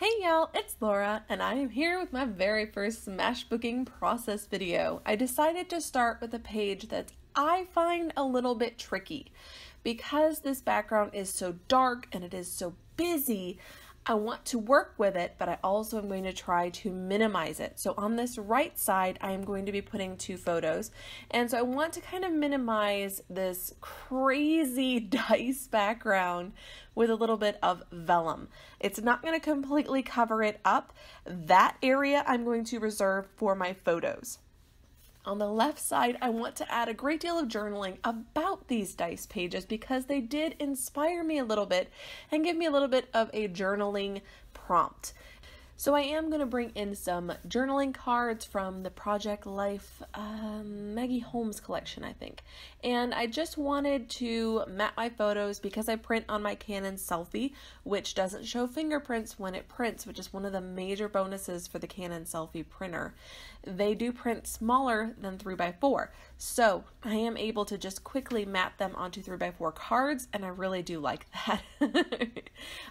Hey y'all, it's Laura, and I am here with my very first Smashbooking process video. I decided to start with a page that I find a little bit tricky. Because this background is so dark and it is so busy, I want to work with it, but I also am going to try to minimize it. So on this right side, I am going to be putting two photos. And so I want to kind of minimize this crazy dice background with a little bit of vellum. It's not going to completely cover it up. That area I'm going to reserve for my photos. On the left side, I want to add a great deal of journaling about these dice pages because they did inspire me a little bit and give me a little bit of a journaling prompt. So I am going to bring in some journaling cards from the Project Life Maggie Holmes collection, I think. And I just wanted to mat my photos because I print on my Canon Selfie, which doesn't show fingerprints when it prints, which is one of the major bonuses for the Canon Selfie printer. They do print smaller than 3x4, so I am able to just quickly mat them onto 3x4 cards, and I really do like that.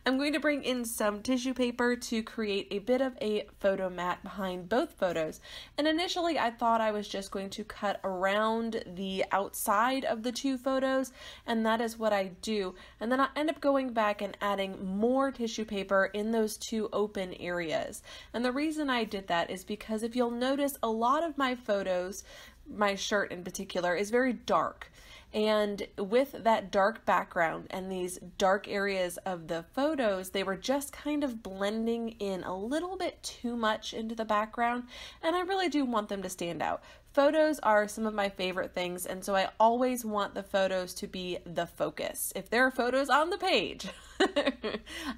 I'm going to bring in some tissue paper to create a bit of a photo mat behind both photos, and initially I thought I was just going to cut around the outside of the two photos, and that is what I do, and then I end up going back and adding more tissue paper in those two open areas. And the reason I did that is because if you'll notice, a lot of my photos, my shirt in particular, is very dark. And with that dark background and these dark areas of the photos, they were just kind of blending in a little bit too much into the background, and I really do want them to stand out. Photos are some of my favorite things, and so I always want the photos to be the focus. If there are photos on the page,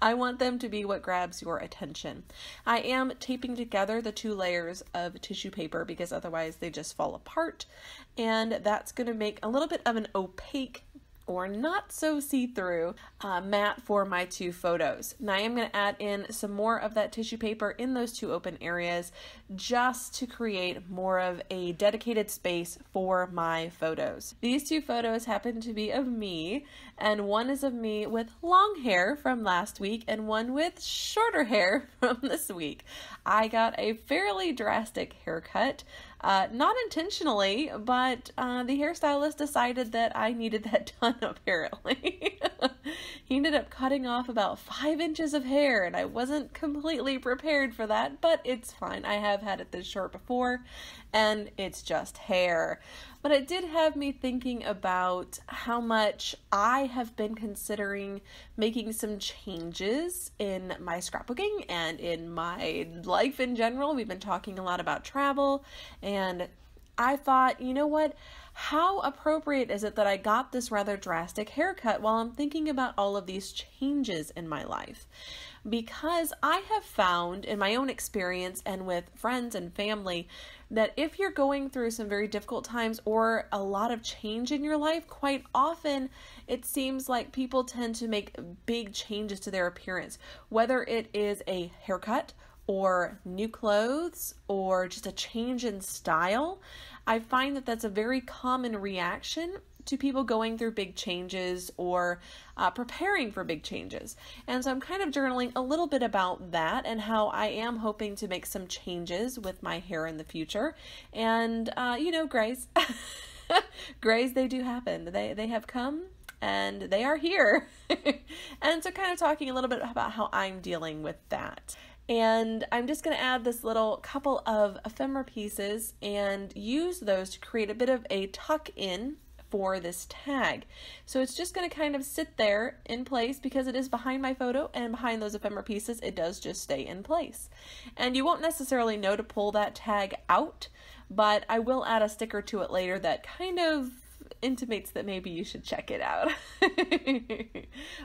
I want them to be what grabs your attention. I am taping together the two layers of tissue paper because otherwise they just fall apart, and that's going to make a little bit of an opaque or not so see-through mat for my two photos. Now I am going to add in some more of that tissue paper in those two open areas just to create more of a dedicated space for my photos. These two photos happen to be of me, and one is of me with long hair from last week and one with shorter hair from this week. I got a fairly drastic haircut. Not intentionally, but the hairstylist decided that I needed that done, apparently. He ended up cutting off about 5 inches of hair, and I wasn't completely prepared for that, but it's fine. I have had it this short before, and it's just hair. But it did have me thinking about how much I have been considering making some changes in my scrapbooking and in my life in general. We've been talking a lot about travel, and I thought, you know what? How appropriate is it that I got this rather drastic haircut while I'm thinking about all of these changes in my life? Because I have found in my own experience and with friends and family that if you're going through some very difficult times or a lot of change in your life, quite often it seems like people tend to make big changes to their appearance, whether it is a haircut or new clothes or just a change in style. I find that that's a very common reaction to people going through big changes or preparing for big changes. And so I'm kind of journaling a little bit about that and how I am hoping to make some changes with my hair in the future. And, you know, grays, grays, they do happen. They have come and they are here. And so kind of talking a little bit about how I'm dealing with that. And I'm just going to add this little couple of ephemera pieces and use those to create a bit of a tuck in for this tag. So it's just going to kind of sit there in place because it is behind my photo, and behind those ephemera pieces it does just stay in place. And you won't necessarily know to pull that tag out, but I will add a sticker to it later that kind of intimates that maybe you should check it out.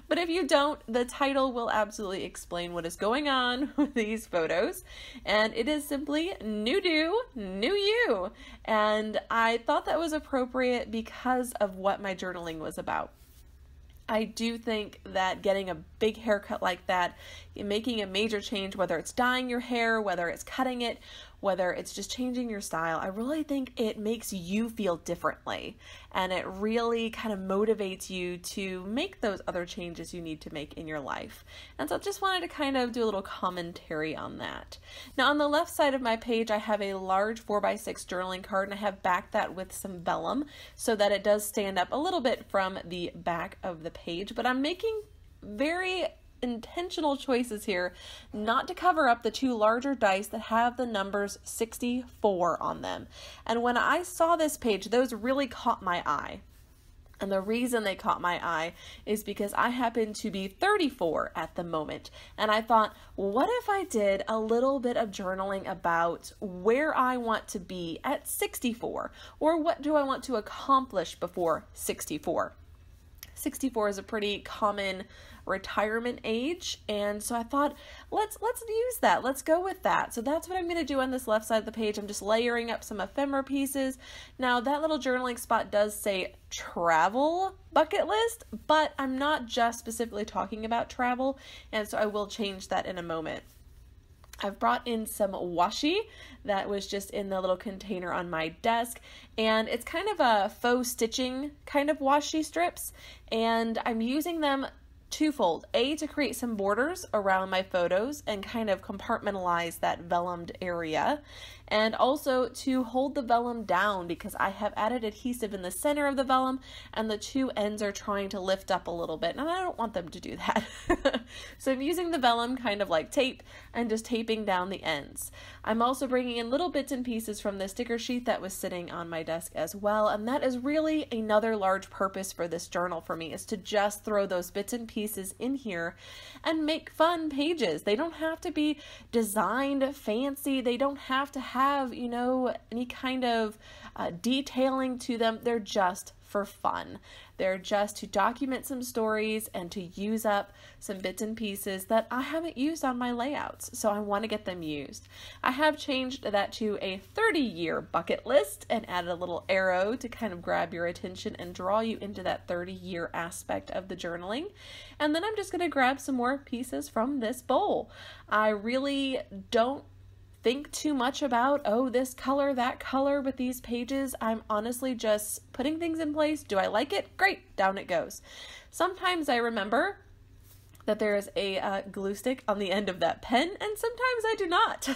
But if you don't, the title will absolutely explain what is going on with these photos, and it is simply New Do, New You. And I thought that was appropriate because of what my journaling was about. I do think that getting a big haircut like that, making a major change, whether it's dyeing your hair, whether it's cutting it, whether it's just changing your style, I really think it makes you feel differently, and it really kind of motivates you to make those other changes you need to make in your life. And so I just wanted to kind of do a little commentary on that. Now on the left side of my page, I have a large 4x6 journaling card, and I have backed that with some vellum so that it does stand up a little bit from the back of the page, but I'm making very intentional choices here not to cover up the two larger dice that have the numbers 64 on them. And when I saw this page, those really caught my eye. And the reason they caught my eye is because I happen to be 34 at the moment. And I thought, what if I did a little bit of journaling about where I want to be at 64? Or what do I want to accomplish before 64? 64 is a pretty common retirement age, and so I thought, let's use that. Let's go with that. So that's what I'm going to do on this left side of the page. I'm just layering up some ephemera pieces. Now that little journaling spot does say travel bucket list, but I'm not just specifically talking about travel, and so I will change that in a moment. I've brought in some washi that was just in the little container on my desk, and it's kind of a faux stitching kind of washi strips, and I'm using them twofold. A, to create some borders around my photos and kind of compartmentalize that vellumed area, and also to hold the vellum down because I have added adhesive in the center of the vellum and the two ends are trying to lift up a little bit, and I don't want them to do that. So I'm using the vellum kind of like tape and just taping down the ends. I'm also bringing in little bits and pieces from the sticker sheet that was sitting on my desk as well, and that is really another large purpose for this journal for me, is to just throw those bits and pieces in here and make fun pages. They don't have to be designed fancy. They don't have to have, you know, any kind of detailing to them. They're just for fun. They're just to document some stories and to use up some bits and pieces that I haven't used on my layouts, so I want to get them used. I have changed that to a 30-year bucket list and added a little arrow to kind of grab your attention and draw you into that 30-year aspect of the journaling. And then I'm just going to grab some more pieces from this bowl. I really don't think too much about, oh, this color, that color with these pages. I'm honestly just putting things in place. Do I like it? Great, down it goes. Sometimes I remember that there is a glue stick on the end of that pen, and sometimes I do not.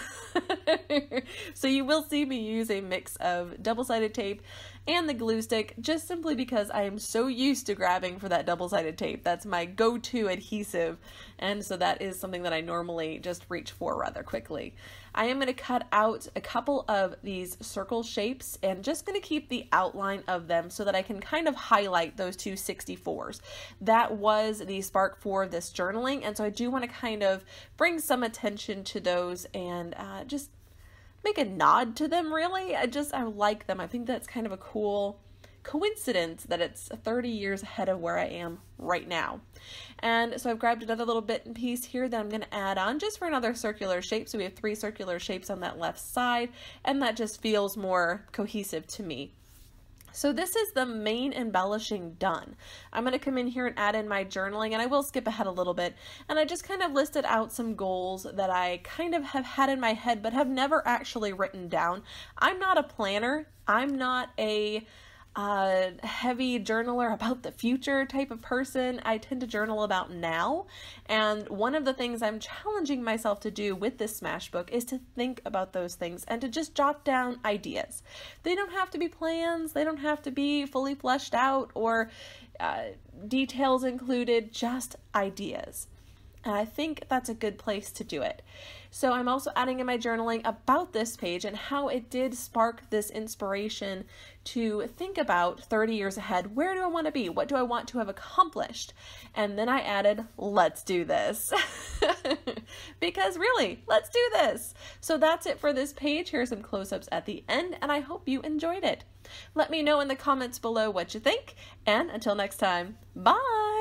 So you will see me use a mix of double-sided tape and the glue stick, just simply because I am so used to grabbing for that double-sided tape. That's my go-to adhesive, and so that is something that I normally just reach for rather quickly. I am going to cut out a couple of these circle shapes and just going to keep the outline of them so that I can kind of highlight those two 64s. That was the spark for this journaling, and so I do want to kind of bring some attention to those and just make a nod to them, really. I like them. I think that's kind of a cool coincidence that it's 30 years ahead of where I am right now. And so I've grabbed another little bit and piece here that I'm going to add on just for another circular shape. So we have 3 circular shapes on that left side, and that just feels more cohesive to me. So this is the main embellishing done. I'm going to come in here and add in my journaling, and I will skip ahead a little bit, and I just kind of listed out some goals that I kind of have had in my head but have never actually written down. I'm not a planner. I'm not a heavy journaler about the future type of person. I tend to journal about now, and one of the things I'm challenging myself to do with this Smashbook is to think about those things and to just jot down ideas. They don't have to be plans, they don't have to be fully fleshed out or details included, just ideas. And I think that's a good place to do it. So I'm also adding in my journaling about this page and how it did spark this inspiration to think about 30 years ahead. Where do I want to be? What do I want to have accomplished? And then I added, let's do this. Because really, let's do this. So that's it for this page. Here are some close-ups at the end, and I hope you enjoyed it. Let me know in the comments below what you think, and until next time, bye!